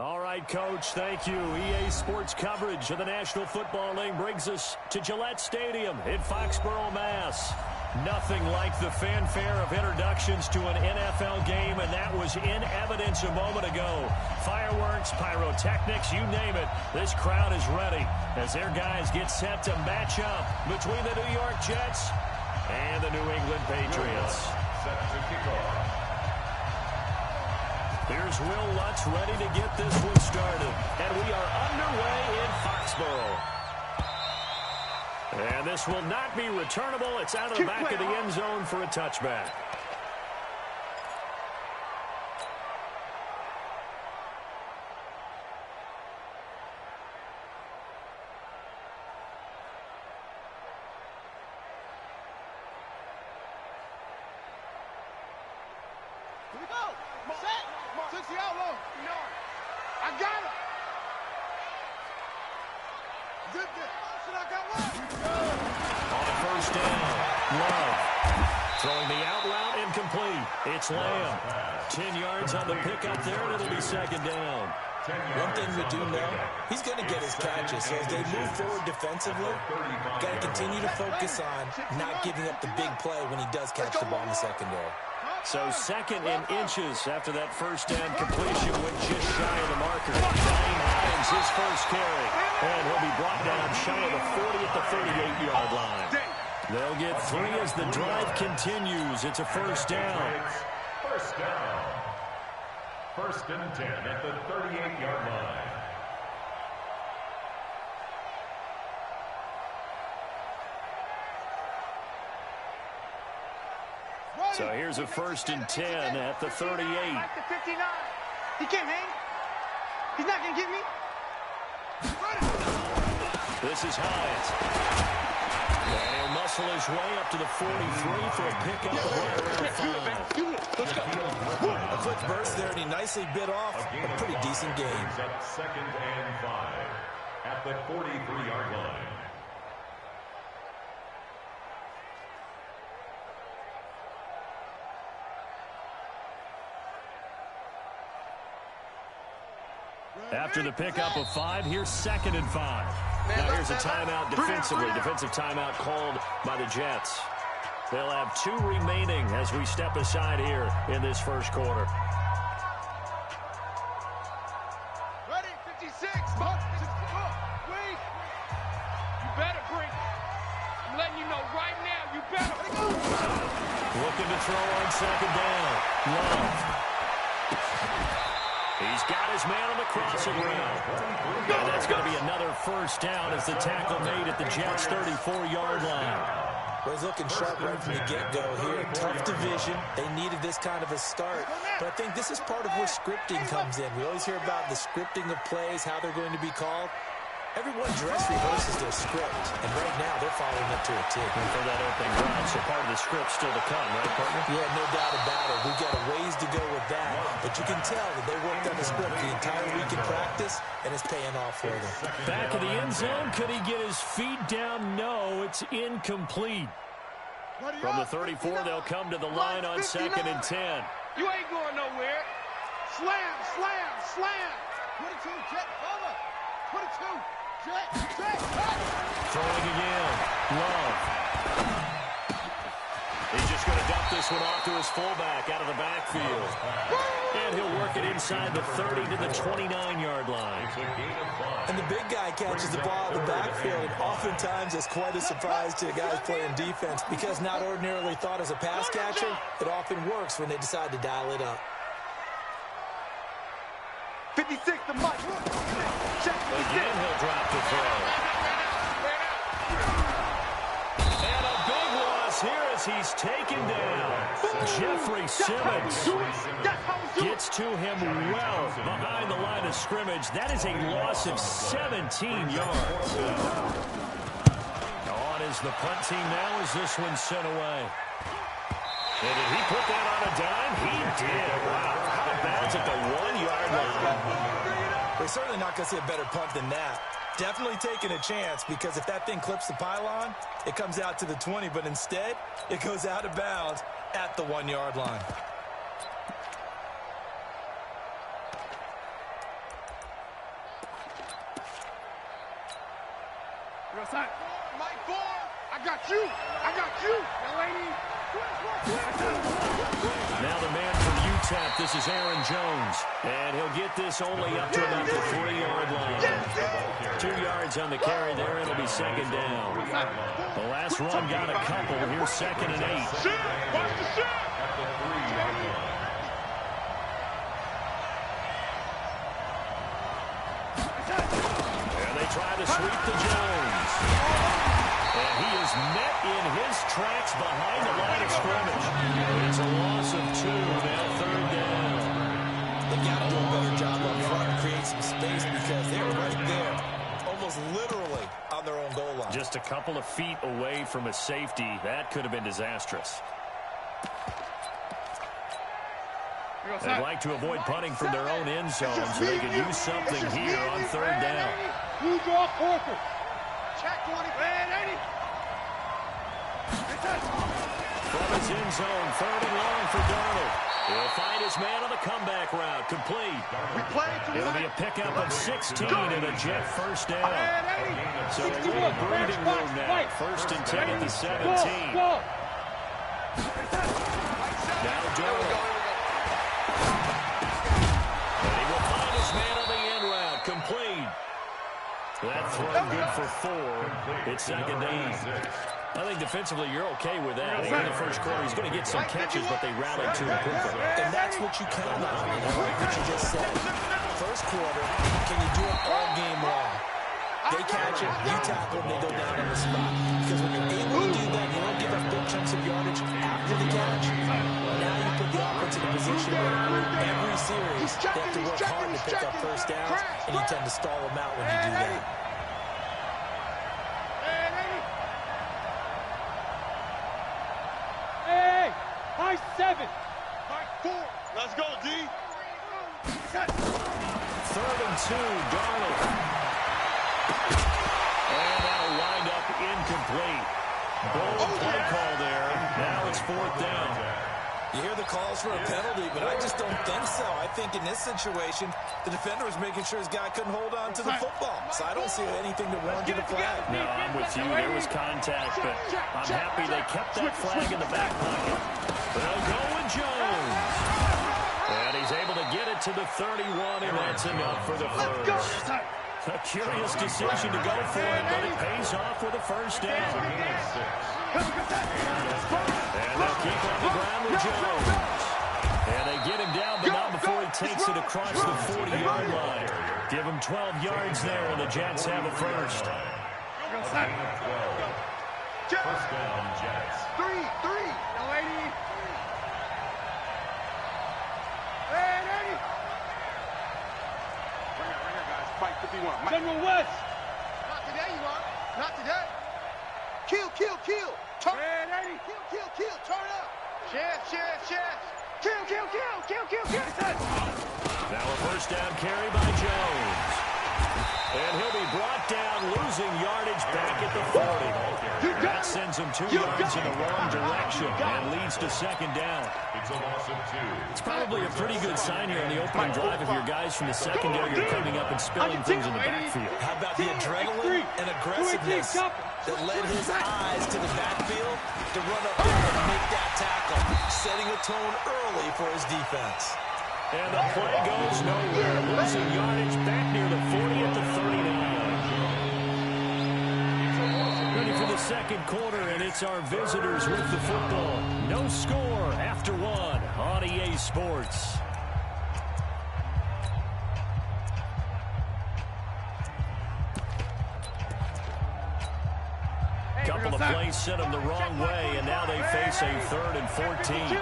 All right, Coach, thank you. EA Sports coverage of the National Football League brings us to Gillette Stadium in Foxborough, Mass. Nothing like the fanfare of introductions to an NFL game, and that was in evidence a moment ago. Fireworks, pyrotechnics, you name it. This crowd is ready as their guys get set to match up between the New York Jets and the New England Patriots. Set to kick off. Here's Will Lutz ready to get this one started. And we are underway in Foxborough. And this will not be returnable. It's out of the back of the end zone for a touchback. Here we go. Set. 60 out low. I got it. Good there. Should I got one? On a first down, Love. Throwing the out route incomplete. It's Lamb. 10 yards on the pickup there, and it'll be second down. One thing we do know, he's going to get his catches. So as they move forward defensively, got to continue to focus on not giving up the big play when he does catch the ball in the secondary. So second in inches after that first down completion went just shy of the marker. Dane Hines, his first carry. And he'll be brought down shy of the 40 at the 38-yard line. They'll get 3 as the drive continues. It's a first down. First down. First and 10 at the 38-yard line. So here's a first and 10 at the 38. At the 59. He can't hang. He's not going to get me. This is Hines. And he'll muscle his way up to the 43 for a pickup of right around 5. Let's go. A quick burst there, and he nicely bit off a pretty decent game. Second and 5 at the 43-yard line. After the pickup of 5, here's second and 5. Now here's a timeout defensively. Defensive timeout called by the Jets. They'll have 2 remaining as we step aside here in this first quarter. Ready, 56. Wait. You better bring it. I'm letting you know right now, you better. Looking to throw on second down. Love. He's got his man on the crossing route. And that's going to be another first down as the tackle made at the Jets' 34-yard line. Well, he's looking sharp right from the get-go here. Tough division. They needed this kind of a start. But I think this is part of where scripting comes in. We always hear about the scripting of plays, how they're going to be called. Everyone dress rehearses their script, and right now they're following it to a T. And for that opening drive, so part of the script still to come, right, partner? Yeah, no doubt about it. We've got a ways to go with that, but you can tell that they worked on the script the entire week in practice, and it's paying off for them. Back of the end zone, could he get his feet down? No, it's incomplete. From the 34, they'll come to the line on second and 10. You ain't going nowhere. Slam, slam, slam. 22, Jet, over. 22, Jet, Jet. Throwing again. Love. He's just going to dump this one off to his fullback out of the backfield. And he'll work it inside the 30 to the 29-yard line. And the big guy catches the ball in the backfield, and oftentimes it's quite a surprise to the guys playing defense because not ordinarily thought as a pass catcher, it often works when they decide to dial it up. 56 to Mike. Again, he'll drop the throw. And a big loss here as he's taken down. Jeffrey Simmons gets to him well behind the line of scrimmage. That is a loss of 17 yards. On is the punt team now as this one's sent away. And did he put that on a dime? He did. Wow. Out of bounds at the 1-yard line. We're certainly not going to see a better punt than that. Definitely taking a chance because if that thing clips the pylon, it comes out to the 20, but instead, it goes out of bounds at the 1-yard line. Mike 4. I got you. I got you. Now the man from UTEP, this is Aaron Jones. And he'll get this only up to about the 3-yard line. 2 yards on the carry there. It'll be second down. The last run got a couple. Here's 2nd and 8. Watch the shot. At the 3-yard line. And they try to sweep to Jones. And he is met in his tracks behind the line of scrimmage. It's a loss of 2, now 3rd down. They've got to do a better job up front and create some space because they're right there, almost literally on their own goal line. Just a couple of feet away from a safety. That could have been disastrous. They'd like to avoid punting from their own end zone, so they could use something here on 3rd down. Who's your quarter? Check 20. From his end zone, 3rd and long for Darnold. He'll find his man on the comeback route, complete. It'll be a pickup of 16 and a Jet first down. So a little breathing room now. 1st and 10 at the 17. Now Darnold. And he will find his man on the end route, complete. That throw good for 4. It's 2nd down. I think defensively you're okay with that. In the first quarter, he's going to get some catches, but they rallied too quickly. And that's what you count on. And I like what you just said. First quarter, can you do it all game long? They catch it, you tackle, and they go down on the spot. Because when you're able to do that, you don't give up big chunks of yardage after the catch. Now you put the offense in a position where every series they have to work hard to pick up first downs, and you tend to stall them out when you do that. High 7. High 4. Let's go, D. 3rd and 2, Darnold. And that'll wind up incomplete. Bold play call there. Now it's 4th down. You hear the calls for a penalty, but I just don't think so. I think in this situation, the defender was making sure his guy couldn't hold on to the football. So I don't see anything to warrant you the flag. No, I'm with you. There was contact, but I'm happy they kept that flag in the back pocket. They'll go with Jones. And he's able to get it to the 31, and that's enough for the first. A curious decision to go for it, but it pays off with a first down. And they'll keep on the ground with Jones. And they get him down, but not before he takes it across the 40-yard line. Give him 12 yards there, and the Jets have a first. First down, Jets. 3. No, 80. Right here, guys. Fight 51. General West. Not today, you are. Not today. Kill. Turn. Kill. Turn up. Chef. Kill. Now a first down carry by Jones. And he'll be brought down, losing yardage back at the 40. That sends him 2 yards in the wrong direction and leads to 2nd down. It's a loss of 2. It's probably a pretty good sign here on the opening drive if your guys from the secondary are coming up and spilling things in the backfield. How about the adrenaline and aggressiveness that led his eyes to the backfield to run up there and make that tackle, setting a tone early for his defense. And the play goes nowhere, losing yardage back near the 40 at the 39. Ready for the second quarter, and it's our visitors with the football. No score after 1 on EA Sports. Couple of plays sent them the wrong way, and now they face a 3rd and 14.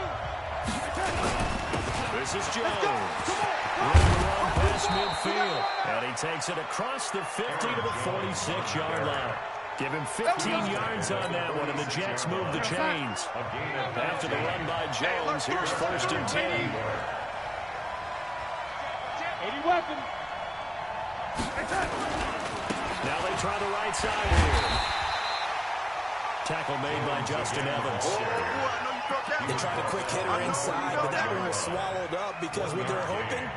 This is Jones. Running the wrong past midfield. And he takes it across the 50 to the 46-yard line. Give him 15 yards on that one, and the Jets move the chains. After the run by Jones, here's 1st and 10. 80 weapon. Now they try the right side here. Tackle made by Justin Evans. They tried a quick hitter inside, but that one was swallowed up because what they're hoping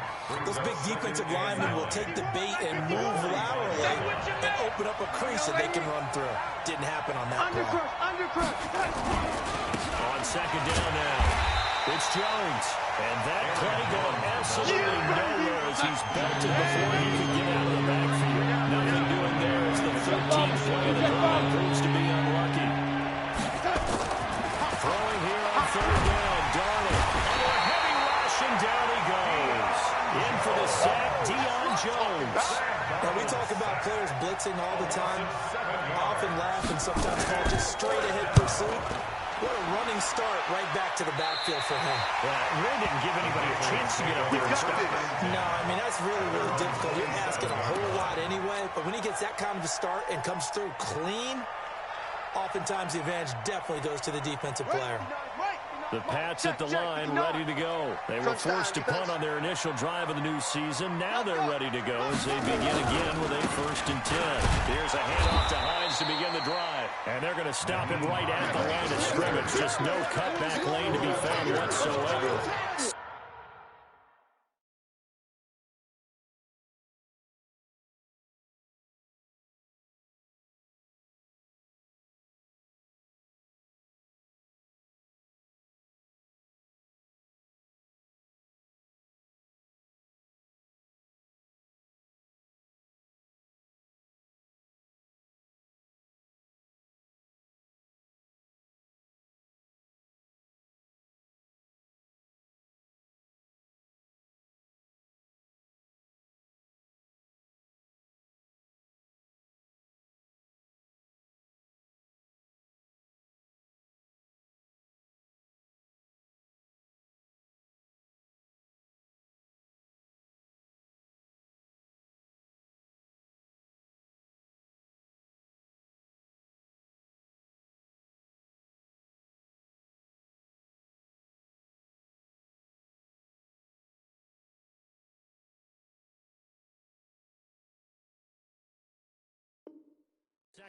those big defensive linemen will take the bait and move laterally and open up a crease that they can run through. Didn't happen on that play. On second down now. It's Jones. And that play going absolutely nowhere as he's belted before he can get out of the backfield. Nothing doing there as the 13th play of the drive proves to be unlucky. Throwing here on third down. Darnold. Under a heavy rush, and down he goes. In for the sack, Deion Jones. Now, we talk about players blitzing all the time. Often laugh and sometimes call just straight-ahead pursuit. What a running start right back to the backfield for him. Yeah, really didn't give anybody a chance to get up there and stop it. No, I mean, that's really, really difficult. You're asking a whole lot anyway, but when he gets that kind of a start and comes through clean, oftentimes the advantage definitely goes to the defensive player. The Pats at the line, ready to go. They were forced to punt on their initial drive of the new season. Now they're ready to go as they begin again with a 1st and 10. Here's a handoff to Hines to begin the drive. And they're going to stop him right at the line of scrimmage. Just no cutback lane to be found whatsoever.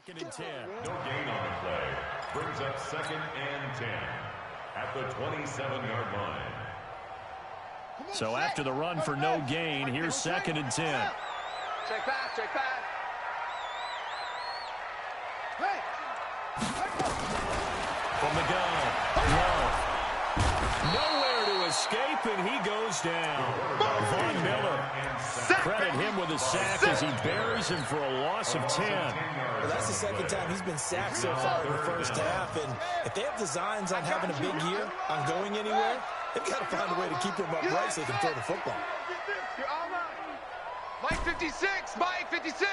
Second and 10. No gain on the play. Brings up 2nd and 10 at the 27-yard line. So after the run for no gain, here's 2nd and 10. Check back, check back. From the gun, Love. Nowhere to escape, and he goes down. Von Miller. Credit him with a sack as he buries him for a loss of 10. Well, that's the 2nd time he's been sacked so far in the first half. And if they have designs on having a big year, on going anywhere, they've got to find a way to keep him upright so they can throw the football. Mike 56, Mike 56.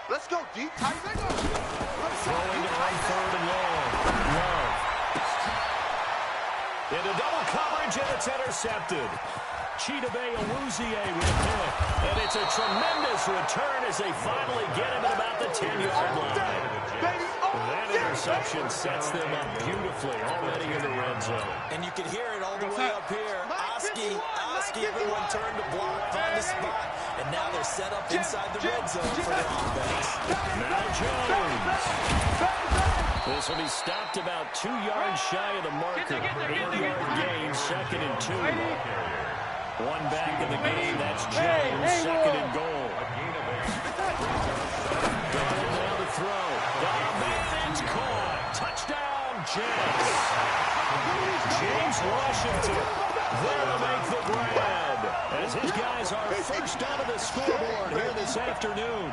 Let's go, D. Throwing it on 3rd and long. Love. Into double coverage, and it's intercepted. Chidobe Awuzie with a pick. And it's a tremendous return as they finally get him at about the 10-yard line. That interception sets them up beautifully already in the red zone. And you can hear it all the way up here. Oski, everyone turned to block, find a spot, and now they're set up inside the red zone for their offense. Now Jones. This will be stopped about 2 yards shy of the marker. 8-yard gain, 2nd and 2. One back in the game, that's Jones, 2nd and goal. Going now to throw. It's caught. Touchdown, Jets. James Washington there to make the grab. As his guys are first onto the scoreboard here this afternoon.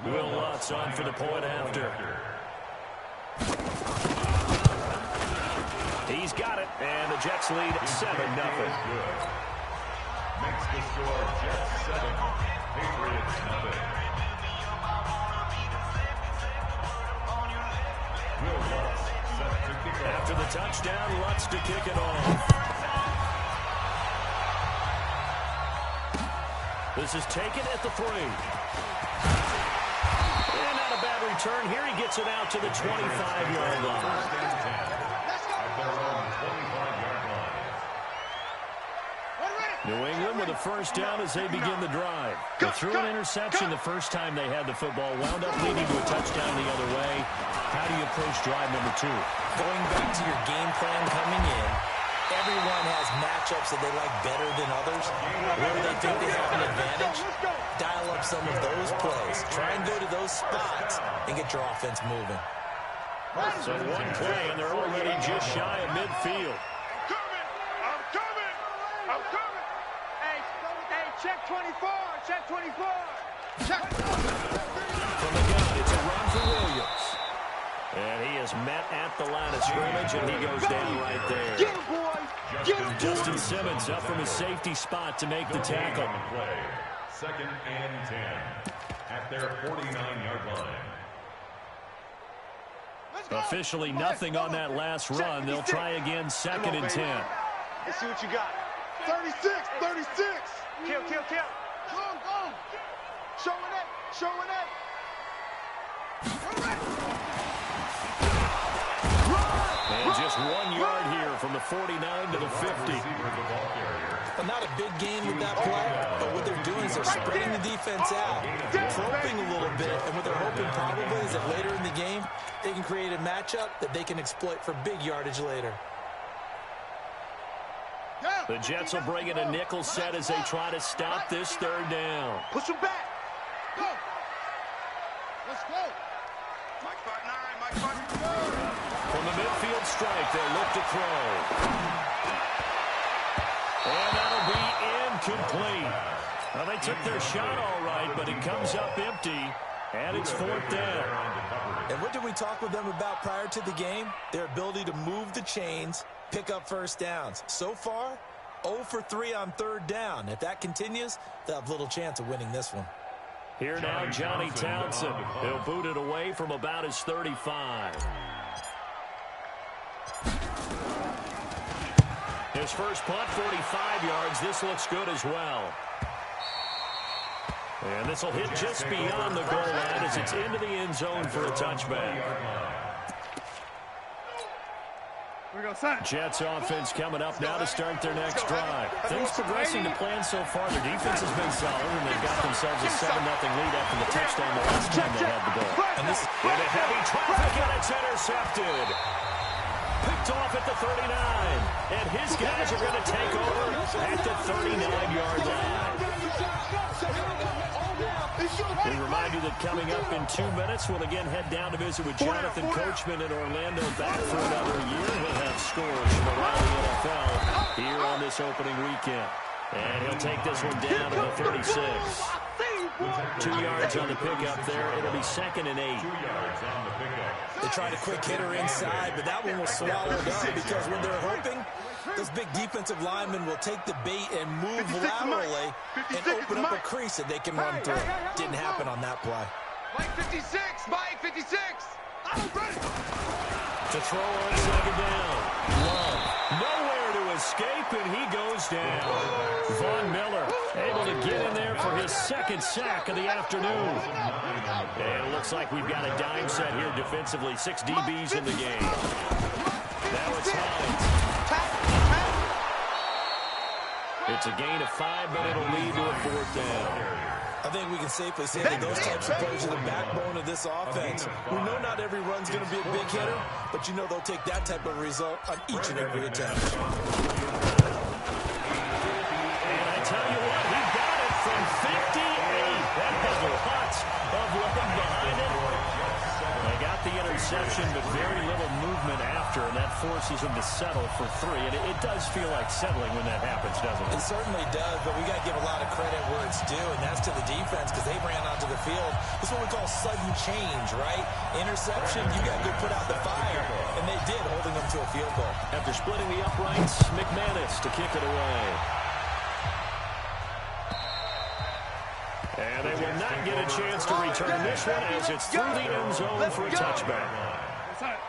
Will Lutz on for the point after. He's got it, and the Jets lead 7-0. Makes the score Jets 7, Patriots 0. Will Lutz set to kick off. After the touchdown, Lutz to kick it off. This is taken at the 3. And not a bad return. Here he gets it out to the 25-yard line. At their own 25. New England with a first down as they begin the drive. They threw an interception the first time they had the football, wound up leading to a touchdown the other way. How do you approach drive number 2? Going back to your game plan coming in, everyone has matchups that they like better than others. Where they think they have an advantage, dial up some of those plays. Try and go to those spots and get your offense moving. So one play, and they're already just shy of midfield. Check 24, check 24. Check. From the gun, it's a run for Williams. And he is met at the line of scrimmage, and he goes down right there. Get him, boy. Get him. Justin Simmons up from his safety spot to make the tackle. Play. 2nd and 10 at their 49-yard line. Officially nothing on that last run. They'll try again 2nd and 10. Let's see what you got. 36, 36. Kill, kill, kill. Go, go. Showing it, showing it. And just 1 yard here from the 49 to the 50. But not a big gain with that play, but what they're doing is they're spreading the defense out, probing a little bit, and what they're hoping probably is that later in the game, they can create a matchup that they can exploit for big yardage later. The Jets will bring in a nickel set as they try to stop this 3rd down. Push him back. Go. Let's go. Mike 5-9, Mike 5-9. From the midfield stripe, they'll look to throw. And that'll be incomplete. Well, they took their shot all right, but it comes up empty, and it's 4th down. And what did we talk with them about prior to the game? Their ability to move the chains, pick up first downs. So far, 0 for 3 on 3rd down. If that continues, they'll have little chance of winning this one. Here now, Johnny Townsend. He'll boot it away from about his 35. His first punt, 45 yards. This looks good as well. And this will hit just beyond the goal line as it's into the end zone for a touchback. Jets offense coming up now to start their next drive. Things progressing to plan so far. Their defense has been solid, and they've got themselves a 7-0 lead after the touchdown the last time they had the ball. And this into heavy traffic, and it's intercepted. Picked off at the 39, and his guys are going to take over at the 39-yard line. We remind you that coming up in 2 minutes, we'll again head down to visit with Jonathan Coachman in Orlando, back for another year. He'll have scores from around the NFL here on this opening weekend. And he'll take this one down to the 36. 2 yards on the pickup there. It'll be 2nd and 8. 2 yards on the pickup. They tried a quick hitter inside, but that one was swallowed up because when they're hoping, those big defensive linemen will take the bait and move laterally and open up a crease that they can run through. Didn't happen on that play. Mike 56, Mike 56. I'm ready. To throw on 2nd down. Love. Nowhere to escape, and he goes down. Von Miller able to get in there for his 2nd sack of the afternoon. And it looks like we've got a dime set here defensively. 6 DBs in the game. Now it's Hines. It's a gain of 5, but it'll lead to a 4th down. I think we can safely say that those types of plays are the backbone of this offense. We know not every run's going to be a big hitter, but you know they'll take that type of result on each and every attempt. And I tell you what, he got it from 58. That has lots of looking behind it. They got the interception, but very little movement after, and that forces him to settle for 3. And it does feel like settling when that happens, doesn't it? It certainly does, but we got to give a lot of credit where it's due, and that's to the defense because they ran onto the field. This is what we call sudden change, right? Interception, you got to go put out the fire, and they did, holding them to a field goal. After splitting the uprights, McManus to kick it away. And they will not get a chance to return this one as it's through the end zone for a touchback.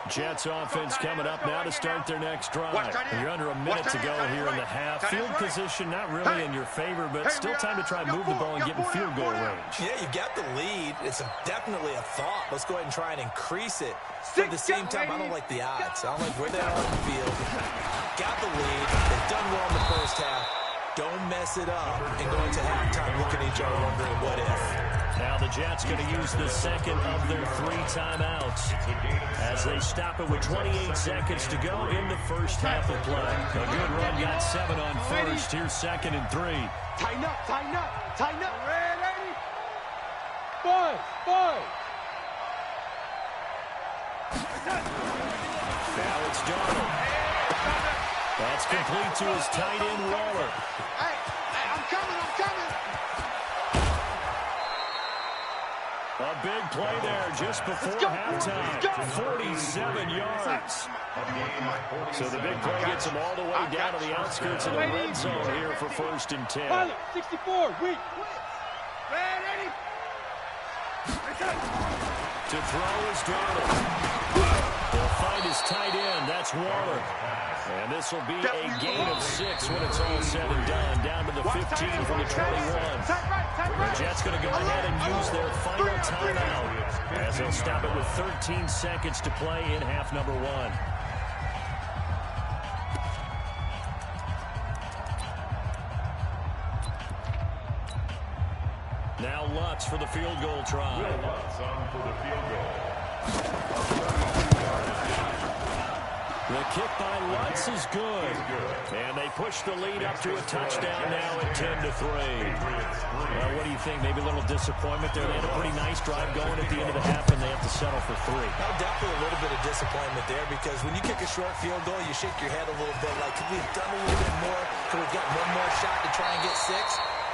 Jets offense coming up now to start their next drive. You're under a minute to go here in the half. Field position not really in your favor, but still time to try and move the ball and get in field goal range. Yeah, you got the lead. It's definitely a thought. Let's go ahead and try and increase it. But at the same time, I don't like the odds. I don't like where they are on the field. Got the lead. They've done well in the first half. don't mess it up and go into halftime looking at each other wondering what if. Now the Jets going to use the second of their 3 timeouts as they stop it with 28 seconds to go in the first half of play. A good run, got 7 on first. Here's 2nd and 3. Tighten up, tighten up, tighten up. Red 80. Five. Now it's Darnold. That's complete to his tight end, Waller. Hey, I'm coming. A big play there just before halftime. 47 yards. So the big play gets him all the way down to the outskirts of the red zone here for 1st and 10. Pilot, 64, weak. Red 80. To throw is Darnold. They'll find his tight end. That's Waller. And this will be a gain of 6 when it's all said and done. Down to the 15 from the 21. The Jets going to go ahead and use their final timeout as they'll stop it with 13 seconds to play in half number 1. Now Lutz for the field goal try. Lutz on for the field goal. The kick by Lutz is good. And they push the lead up to a touchdown now at 10-3. Well, what do you think? Maybe a little disappointment there. They had a pretty nice drive going at the end of the half, and they have to settle for 3. Now, definitely a little bit of disappointment there because when you kick a short field goal, you shake your head a little bit like, could we have done a little bit more? Could we have got one more shot to try and get 6?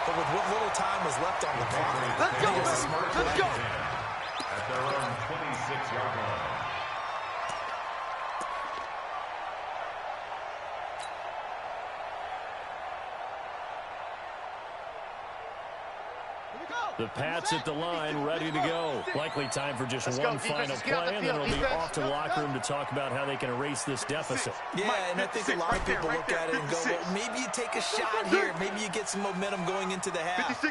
But with what little time was left on the clock, I think it was a smart play. At their own 26-yard line. The Pats at the line, ready to go. Likely time for just one final play, and then it'll be off to the locker room to talk about how they can erase this deficit. Yeah, and I think a lot of people look at it and go, well, maybe you take a shot here. Maybe you get some momentum going into the half.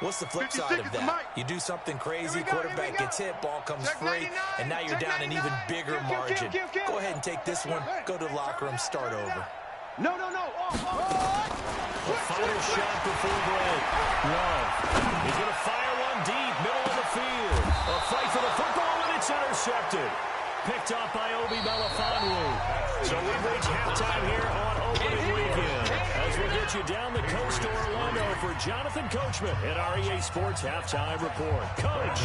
What's the flip side of that? You do something crazy, quarterback gets hit, ball comes free, and now you're down an even bigger margin. Go ahead and take this one, go to the locker room, start over. No. The final shot before break. Love. He's going to fire one deep, middle of the field. A fight for the football, and it's intercepted. Picked off by Obi Melifonwu. So we reach halftime here on opening weekend as we'll get you down the coast to Orlando for Jonathan Coachman at our EA Sports Halftime Report. Coach.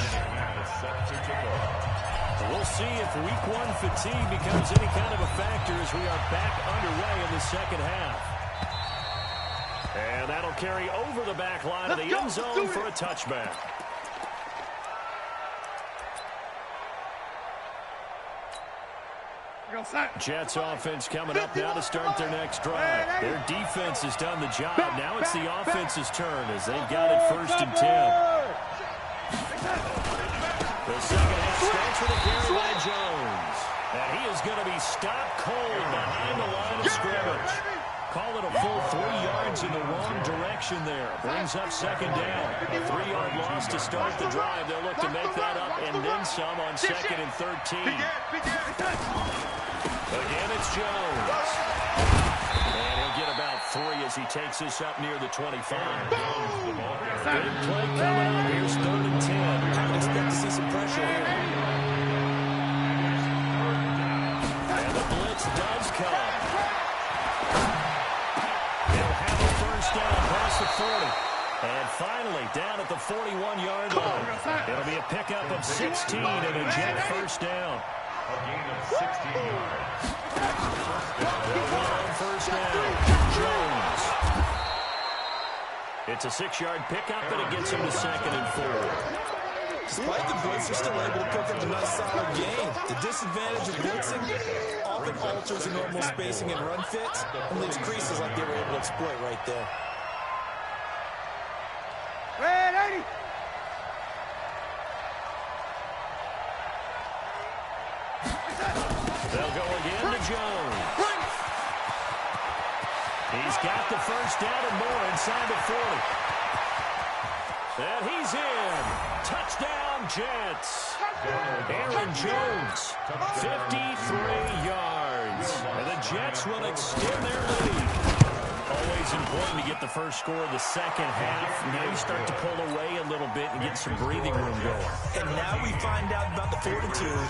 We'll see if week 1 fatigue becomes any kind of a factor as we are back underway in the second half. And that'll carry over the back line of the end zone for a touchback. Jets offense coming up now to start their next drive. Their defense has done the job. Now it's the offense's turn as they've got it 1st and 10. The second half starts with a carry by Jones. And he is going to be stopped cold behind the line of scrimmage. Call it a full 3 yards in the wrong direction there. Brings up 2nd down. A 3-yard loss to start the drive. They'll look to make that up and then some on 2nd and 13. Again, it's Jones. And he'll get about 3 as he takes this up near the 25. Big play coming up. Here's 3rd and 10. I would expect to see some pressure here. And the blitz does come. He'll have a first down past the 40. And finally, down at the 41-yard line. It'll be a pickup of 16 and a Jet first down. A gain of 16 yards. First down, Jones. It's a 6-yard pickup, and it gets him to 2nd and 4. Despite the blitz, they're still able to pick up a nice solid gain. The disadvantage of blitzing often alters the normal spacing and run fits and leaves creases like they were able to exploit right there. Red 80. They'll go again to Jones. He's got the first down and more inside the 40. And he's in. Touchdown, Jets. Aaron Jones, 53 yards. And the Jets will extend their lead. Always important to get the the first score of the second half. Now you start to pull away a little bit and get some breathing room going. And now we find out about the fortitude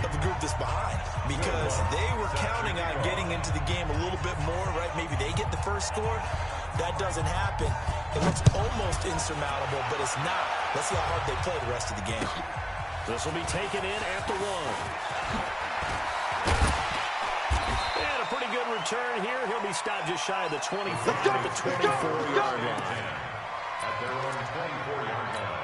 of the group that's behind, because they were counting on getting into the game a little bit more, right? Maybe they get the first score. That doesn't happen. It looks almost insurmountable, but it's not. Let's see how hard they play the rest of the game. This will be taken in at the 1. And a pretty good return here. He'll be stopped just shy of the 25 at the 24-yard line. At their own 24-yard line.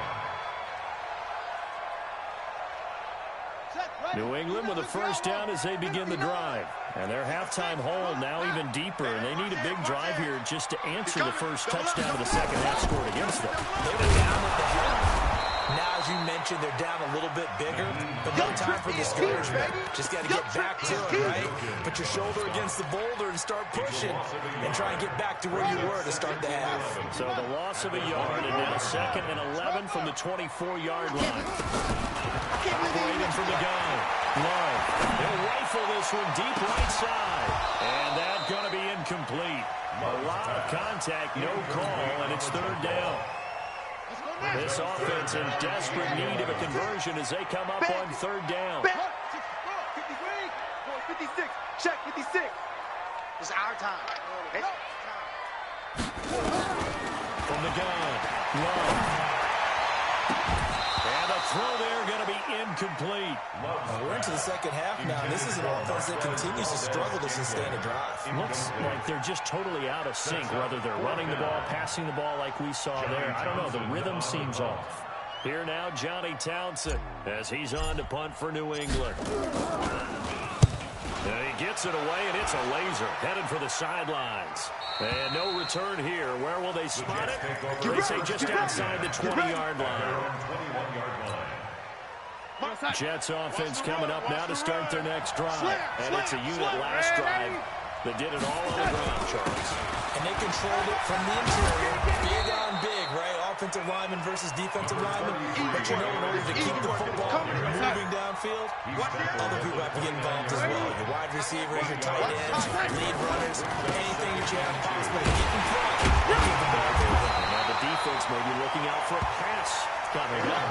New England with a first down as they begin the drive. And their halftime hole now even deeper, and they need a big drive here just to answer the first touchdown of the second half scored against them. They were down at the half. Now, as you mentioned, they're down a little bit bigger, but no time for discouragement. Just got to get back to it, right? Put your shoulder against the boulder and start pushing, and try and get back to where you were to start the half. So the loss of a yard, and now 2nd and 11 from the 24-yard line. Operating from the gun. Love. He'll rifle this one deep right side. And that's going to be incomplete. A lot of contact, no call, and it's 3rd down. This offense in desperate need of a conversion as they come up on 3rd down. 56. Check 56. It's our time. It's our time. From the gun. Love. And the throw there going to be incomplete. We're into the second half now. This is an offense that continues to struggle to sustain a drive. Looks like they're just totally out of sync, whether they're running the ball, passing the ball like we saw there. I don't know. The rhythm seems off. Here now, Johnny Townsend, as he's on to punt for New England. And he gets it away, and it's a laser headed for the sidelines. And no return here. Where will they spot it? They say just outside the 20-yard line. Jets offense coming up now to start their next drive. And it's a unit last drive that did it all on the ground, Charles. And they controlled it from the interior. Big on big, right? Offensive lineman versus defensive lineman. But you know, in order to keep the football moving downfield, other people have to get involved as well. Your wide receivers, your tight ends, lead runners, anything that you have possible to get in front and keep the ball moving. Now the defense may be looking out for a pass coming up.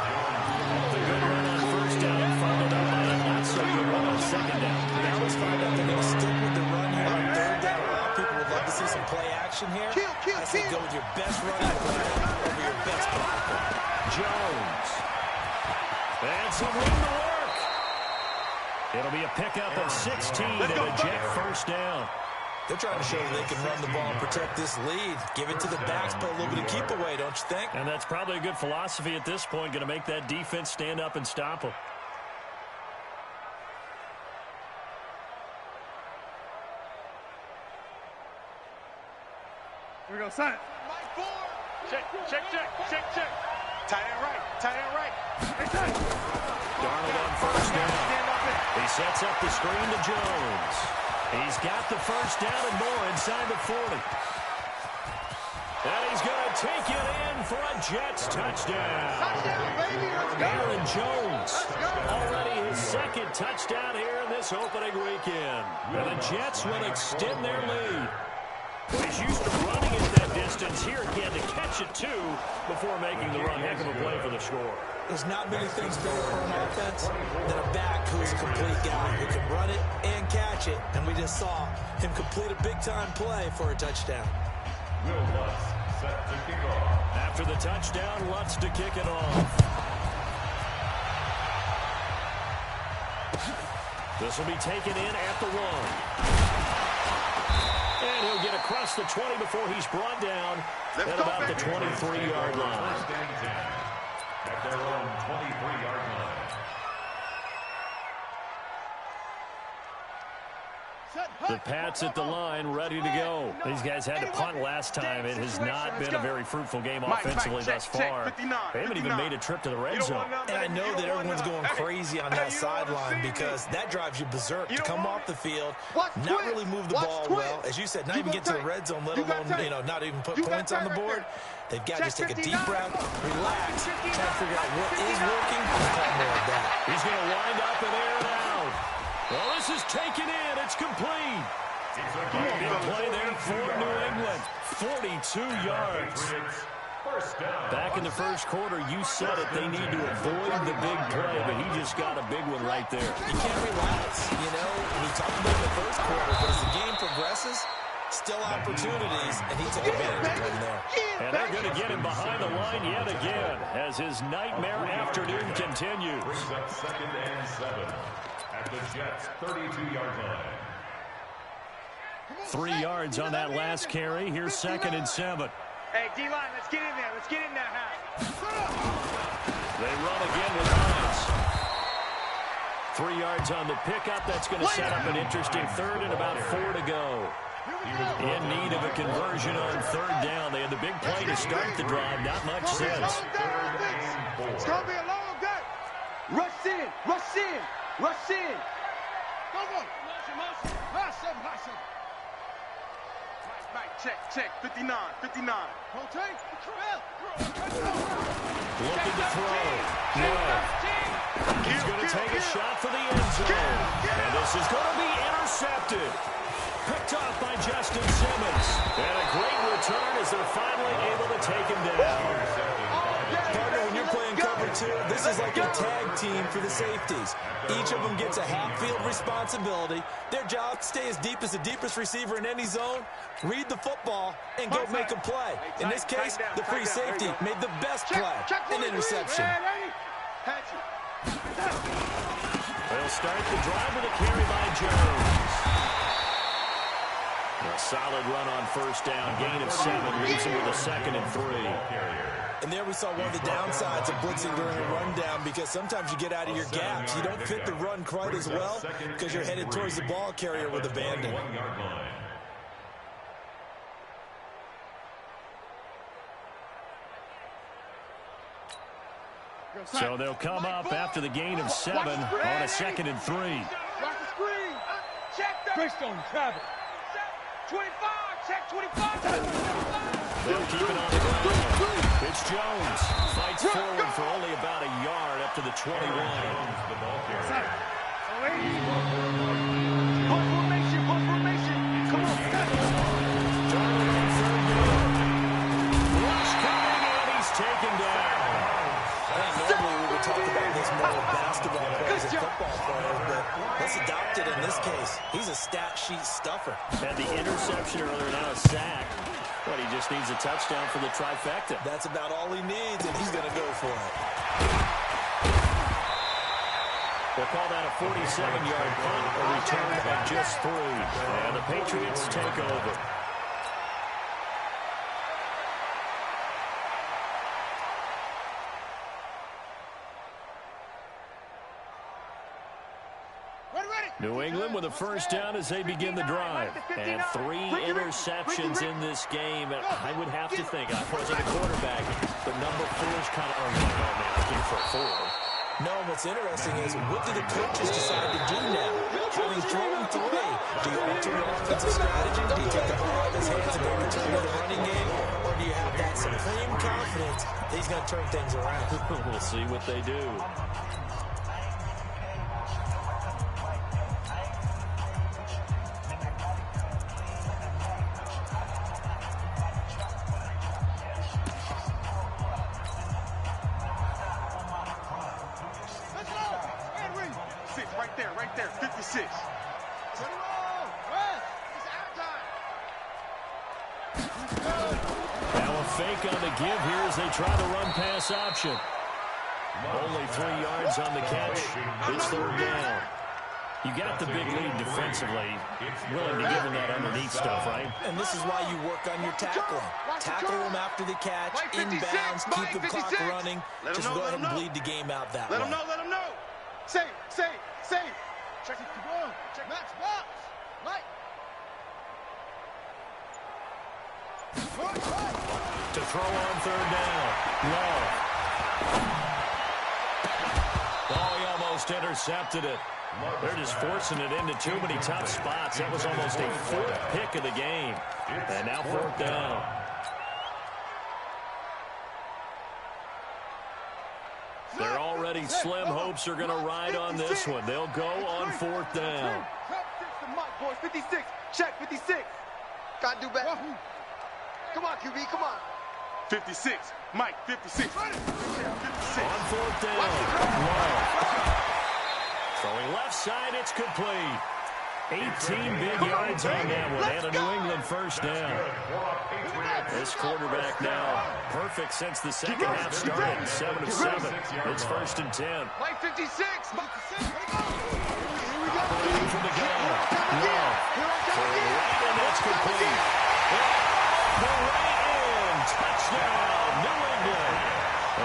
The good run on first down, followed up by a not so good run on second down. Now let's find out they're going to stick with the run here on 3rd down. A lot of people would love to see some play action here. I say go with your best running player over your best blocker. Jones. And some room to work. It'll be a pickup of 16 and a Jet first down. They're trying to show that they can run the ball and protect this lead. Give it to the backs, put a little bit of keep away, don't you think? And that's probably a good philosophy at this point, going to make that defense stand up and stop them. Here we go, son. Check. Tight end right. Darnold on first down. He sets up the screen to Jones. He's got the first down and more inside the 40. And he's going to take it in for a Jets touchdown. Touchdown, baby. Let's go. Aaron Jones, already his 2nd touchdown here in this opening weekend. And the Jets will extend their lead. Well, he's used to running at that distance. Here he had to catch it, too, before making the run. Heck of a play for the score. There's not many things better for an offense than a back who's a complete guy who can run it and catch it. And we just saw him complete a big-time play for a touchdown. Will Lutz set to kick off. After the touchdown, Lutz to kick it off. This will be taken in at the 1. And he'll get across the 20 before he's brought down at about the 23-yard line. First and 10 at their own 23-yard line. The Pats at the line, ready to go. These guys had to punt last time. It has not been a very fruitful game offensively thus far. They haven't even made a trip to the red zone. And I know that everyone's going crazy on that sideline because that drives you berserk to come off the field, not really move the ball well. As you said, not even get to the red zone, let alone, not even put points on the board. They've got to just take a deep breath, relax, try to figure out what is working, and call more of that. He's going to wind up and air it out. Well, this is taken in. It's complete. Big play there for New England. 42 yards. Back in the first quarter, you said it, they need to avoid the big play, but he just got a big one right there. You can't relax, you know. We talked about the first quarter, but as the game progresses, still opportunities, and he took advantage of one there. And they're going to get him behind the line yet again as his nightmare afternoon continues. Brings up 2nd and 7 at the Jets' 32-yard line. 3 yards on that last carry. Here's 2nd and 7. Hey, D-line, let's get in there. Let's get in there, Hal. They run again with Hines. 3 yards on the pickup. That's going to set up an interesting third and about 4 to go. In need of a conversion on 3rd down. They had the big play to start the drive. Not much sense. It's going to be a long day. Rush in. Rush in. Rush in. Go on. Motion. Right, check. 59. Looking to throw. He's going to take a shot for the end zone. And this is going to be intercepted. Picked off by Justin Simmons. And a great return as they're finally able to take him down. Partner, when you're playing cover 2, this is like a tag team for the safeties. Each of them gets a half-field responsibility. Their job, stay as deep as the deepest receiver in any zone, read the football, and go make a play. In this case, the free safety made the best play, an interception. They'll start the drive with a carry by Jones. A solid run on 1st down. Gain of 7 leaves him with a 2nd and 3. And there we saw one of the downsides of blitzing during a rundown, because sometimes you get out of your gaps. You don't fit the run quite as well because you're headed towards the ball carrier with abandon. So they'll come up after the gain of 7 on a 2nd and 3. Watch the screen. Check the. Greystone, travel. 25. Check 25. They'll keep it on the ground. It's Jones. Fights forward for only about a yard up to the 21. Push formation. Come on. Rush coming, and he's taken down. Normally we would talk about this more with basketball players and football players, but let's adopt it in this case. He's a stat sheet stuffer. Had the interception earlier, now a sack. But he just needs a touchdown for the trifecta. That's about all he needs, and he's going to go for it. They'll call that a 47-yard punt, a return of just 3. And the Patriots take over. New England with a 1st down as they begin the drive. And 3 interceptions in this game. And I would have to think, I wasn't a quarterback, but number 4 is kind of, oh man, I came for a 4. No, what's interesting is, what do the coaches decide to do now? Having thrown 3, do you alter your offensive strategy? Do you take the ball out of his hands and go return to the running game? Or do you have that supreme confidence that he's going to turn things around? We'll see what they do. Right there, 56. Now a fake on the give here as they try the run-pass option. Only 3 yards on the catch. It's 3rd down. You got the big lead defensively. Willing to give him that underneath stuff, right? And this is why you work on your tackling. Tackle them after the catch, inbounds, keep the clock running. Just go ahead and bleed the game out that way. Let him know. Safe. Check it, keep on. Check box. Mike. To throw on 3rd down. Love. Oh, he almost intercepted it. They're just forcing it into too many tough spots. That was almost a 4th pick of the game. And now 4th down. They're already slim hopes are going to ride on this one. They'll go on 4th down. 56. Check 56. Got to do better. Come on, QB, come on. 56. Mike, 56. 56. On fourth down. Love. Throwing left side, it's complete. 18 big yards on that one, and a New England first down. This quarterback now perfect since the second half started. 7 of 7. It's first and 10. Mike 56. Operating from the gun. Love. And that's complete. The right end. Touchdown, New England.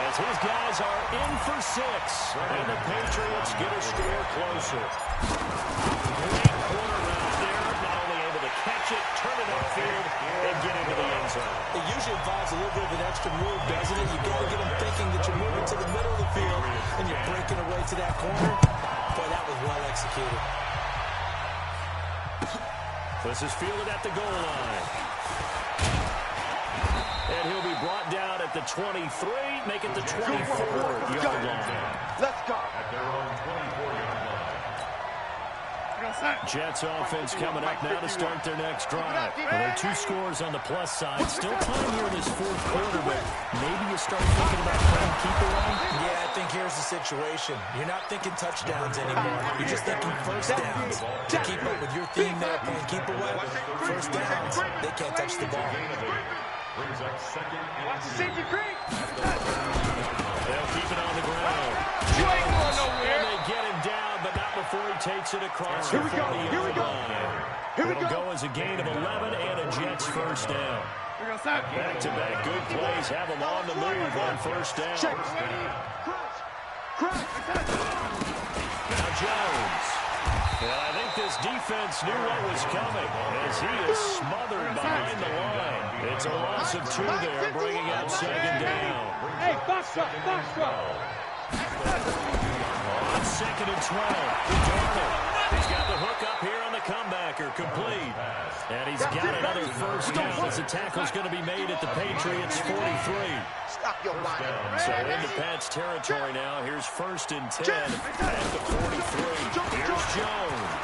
As his guys are in for 6. And the Patriots get a score closer. Great quarterback there. Not only able to catch it, turn it upfield, and get into the end zone. It usually involves a little bit of an extra move, doesn't it? You've got to get them thinking that you're moving to the middle of the field and you're breaking away to that corner. Boy, that was well executed. This is fielded at the goal line. And he'll be brought down at the 23, make it the 24-yard line. Let's go. At their own 24-yard line. Jets offense coming up now to start their next drive. Well, there are 2 scores on the plus side. Still time here in this fourth quarter, but maybe you start thinking about playing keep away. Yeah, I think here's the situation. You're not thinking touchdowns anymore. You're just thinking first downs. To keep up with your theme there, playing keep away, first downs, they can't touch the ball. Brings up second and Watch the safety creek. They'll keep it on the ground. You ain't going nowhere. And they get him down, but not before he takes it across the 40-yard line. It'll go as a gain of 11 and a Jets first down. Back-to-back good plays have them on the move on first down. Now Jones. And I think this defense knew what was coming as he is smothered behind the line. It's a loss of 2 there, bringing out second down. Hey, box drop, box drop. On second and 12, Darnold. He's got the hook up here on the comebacker, complete. And he's got another first down as the tackle's going to be made at the Patriots' 43. Stop your body. So into Pat's territory now. Here's first and 10 at the 43. Here's Jones.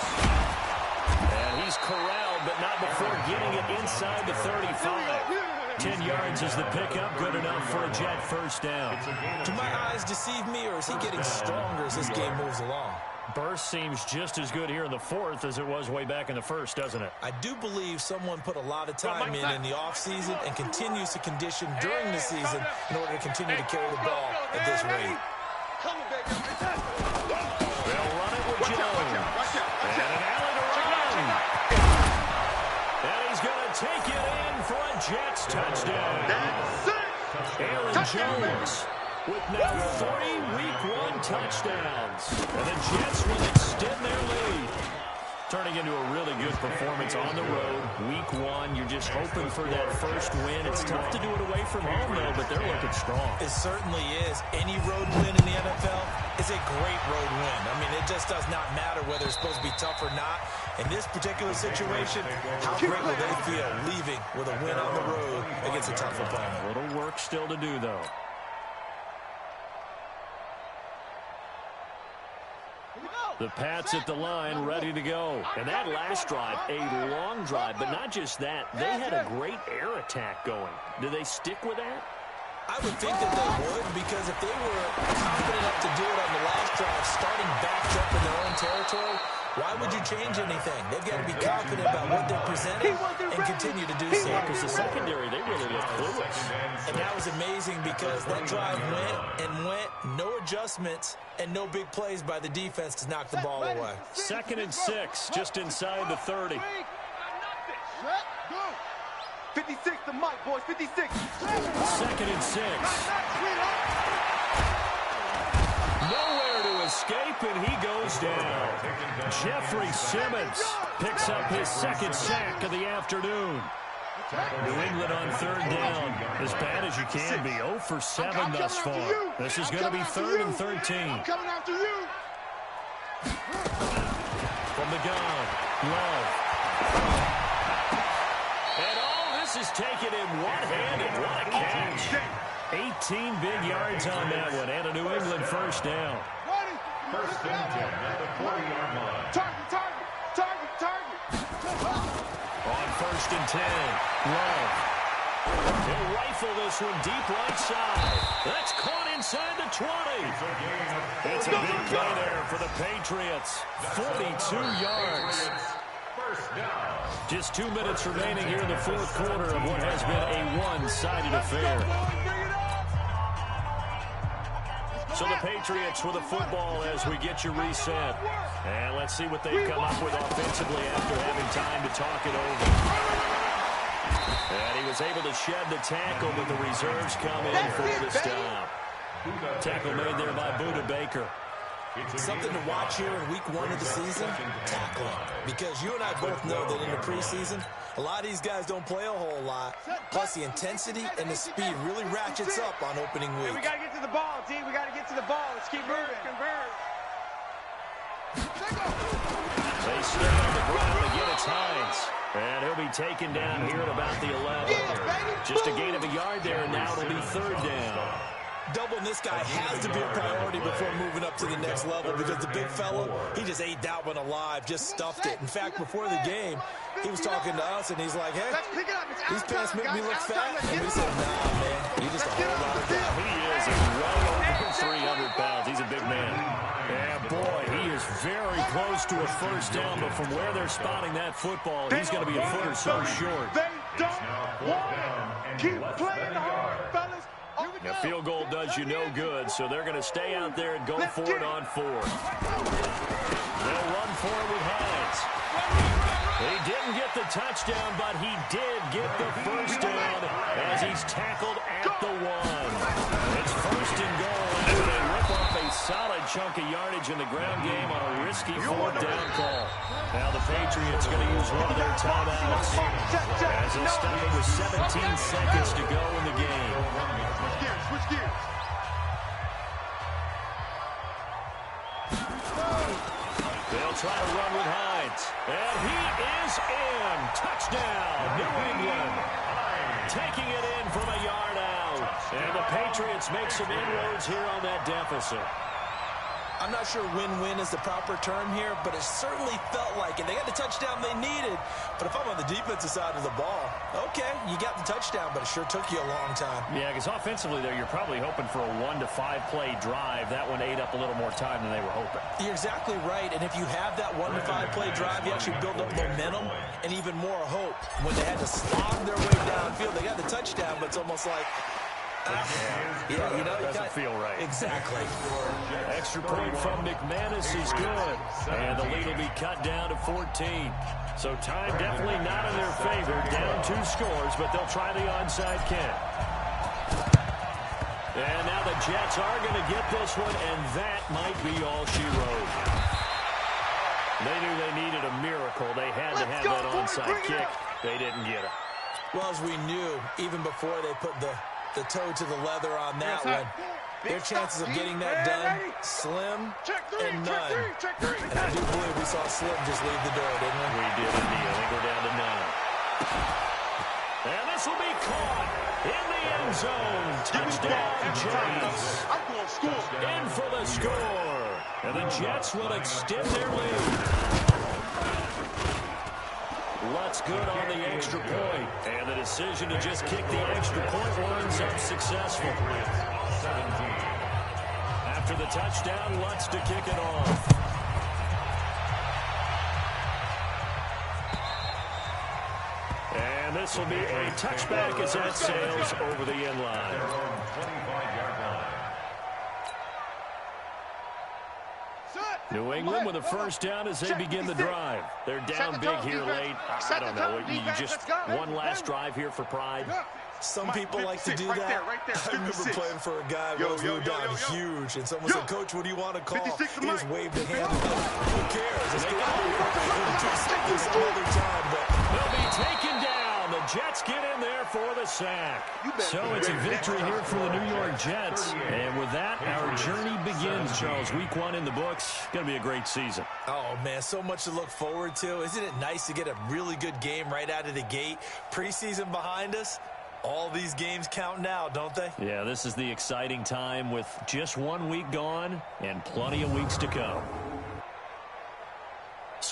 And he's corralled, but not before getting it inside the 35. 10 yards is the pickup. Good enough for a Jet first down. Do my eyes deceive me, or is he getting stronger as this game moves along? Burst seems just as good here in the fourth as it was way back in the first, doesn't it? I do believe someone put a lot of time in the offseason and continues to condition during the season in order to continue to carry the ball at this rate. They'll run it with Jones. And an alley to run. And he's going to take it in for a Jets touchdown. Aaron Jones with now 3 Week 1 touchdowns. And the Jets will extend their lead. Turning into a really good performance on the road. Week 1, you're just hoping for that first win. It's tough to do it away from home, though, but they're looking strong. It certainly is. Any road win in the NFL is a great road win. I mean, it just does not matter whether it's supposed to be tough or not. In this particular situation, how great will they feel leaving with a win on the road against a tough opponent? A little work still to do, though. The Pats at the line, ready to go. And that last drive, a long drive, but not just that. They had a great air attack going. Do they stick with that? I would think that they would, because if they were confident enough to do it on the last drive, starting backed up in their own territory, why would you change anything? They've got to be confident about what they're presenting and continue to do so. Because the secondary, they really look clueless. And that was amazing because that drive went, no adjustments, and no big plays by the defense to knock the ball away. 2nd and 6, just inside the 30. 56 to Mike, boys, 56. 2nd and 6. Nowhere to escape, and he goes down. Jeffrey Simmons picks up his 2nd sack of the afternoon. New England on 3rd down. As bad as you can be. 0 for 7 thus far. This is going to be 3rd and 13. I'm coming after you. From the gun, Love. And all this is taken in one-handed. What a catch. 18 big yards on that one, and a New England first down. First and 10 at the 40-yard line. Target. On 1st and 10, Love. They'll rifle this one deep right side. That's caught inside the 20. It's a big play there for the Patriots. 42 yards. Just 2 minutes remaining here in the fourth quarter of what has been a one-sided affair. So the Patriots with the football as we get you reset. And let's see what they've come up with offensively after having time to talk it over. And he was able to shed the tackle, but the reserves come in for the stop. Tackle made there by Budda Baker. Something to watch here in week 1 of the season, tackling. Because you and I both know that in the preseason, a lot of these guys don't play a whole lot. Plus, the intensity and the speed really ratchets up on opening week. Hey, we got to get to the ball, D. We got to get to the ball. Let's keep moving. Convert. They stay on the ground again. It's Hines. And he'll be taken down here at about the 11. Just a gain of a yard there, and now it'll be third down. Doubling this guy has to be a priority before moving up to the next level because the big fella, he just ate that one alive, just stuffed it. In fact, before the game, he was talking to us, and he's like, hey, these pants make me look fat. And we said, nah, man, you just a whole lot of guy. He is well over 300 pounds. He's a big man. And, boy, he is very close to a first down, but from where they're spotting that football, he's going to be a foot or so short. They don't want it. Keep playing hard, fellas. A field goal does you no good, so they're going to stay out there and go for it on 4. They'll run for it with Hines. He didn't get the touchdown, but he did get the first down as he's tackled at the 1. It's first and goal, and they rip off a solid chunk of yardage in the ground game on a risky fourth down call. Now the Patriots going to use one of their timeouts as they'll stop it with 17 seconds to go in the game. Switch gears. They'll try to run with Hines. And he is in. Touchdown, New England. Taking it in from a yard out. And the Patriots make some inroads here on that deficit. I'm not sure win-win is the proper term here, but it certainly felt like it. They got the touchdown they needed, but if I'm on the defensive side of the ball, okay, you got the touchdown, but it sure took you a long time. Yeah, because offensively there, you're probably hoping for a 1 to 5 play drive. That one ate up a little more time than they were hoping. You're exactly right, and if you have that 1 to 5 play drive, you actually build up momentum and even more hope. When they had to slog their way downfield, they got the touchdown, but it's almost like, yeah, you know, doesn't feel right. Exactly. Extra point from McManus is good. And the lead will be cut down to 14. So time definitely not in their favor. Down 2 scores, but they'll try the onside kick. And now the Jets are going to get this one, and that might be all she wrote. They knew they needed a miracle. They had to have that onside kick. They didn't get it. Well, as we knew, even before they put the toe to the leather on that one, their chances of getting that done, slim and none. And I do believe we saw Slim just leave the door, didn't we? We did indeed. I think we're down to 9. And this will be caught in the end zone. Touchdown, Jets. In for the score. And the Jets will extend their lead. Lutz good on the extra point. And the decision to just kick the extra point winds up successful. After the touchdown, Lutz to kick it off. And this will be a touchback as that sails over the end line. New England with a first down as they begin the drive. They're down big here late. I don't know. You just one last drive here for pride. Some people like to do that. I remember playing for a guy who was down huge, and someone said, Coach, what do you want to call? He just waved a hand. Who cares? Let's go out some other time. But they'll be taken down. The Jets get in there for the sack. So it's a victory here for the New York Jets. And with that, our journey begins, Charles. Week 1 in the books. Going to be a great season. Oh, man, so much to look forward to. Isn't it nice to get a really good game right out of the gate? Preseason behind us. All these games count now, don't they? Yeah, this is the exciting time with just 1 week gone and plenty of weeks to come.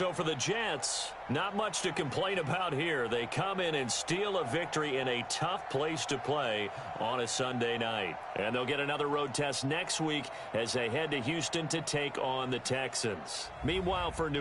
So for the Jets, not much to complain about here. They come in and steal a victory in a tough place to play on a Sunday night. And they'll get another road test next week as they head to Houston to take on the Texans. Meanwhile, for New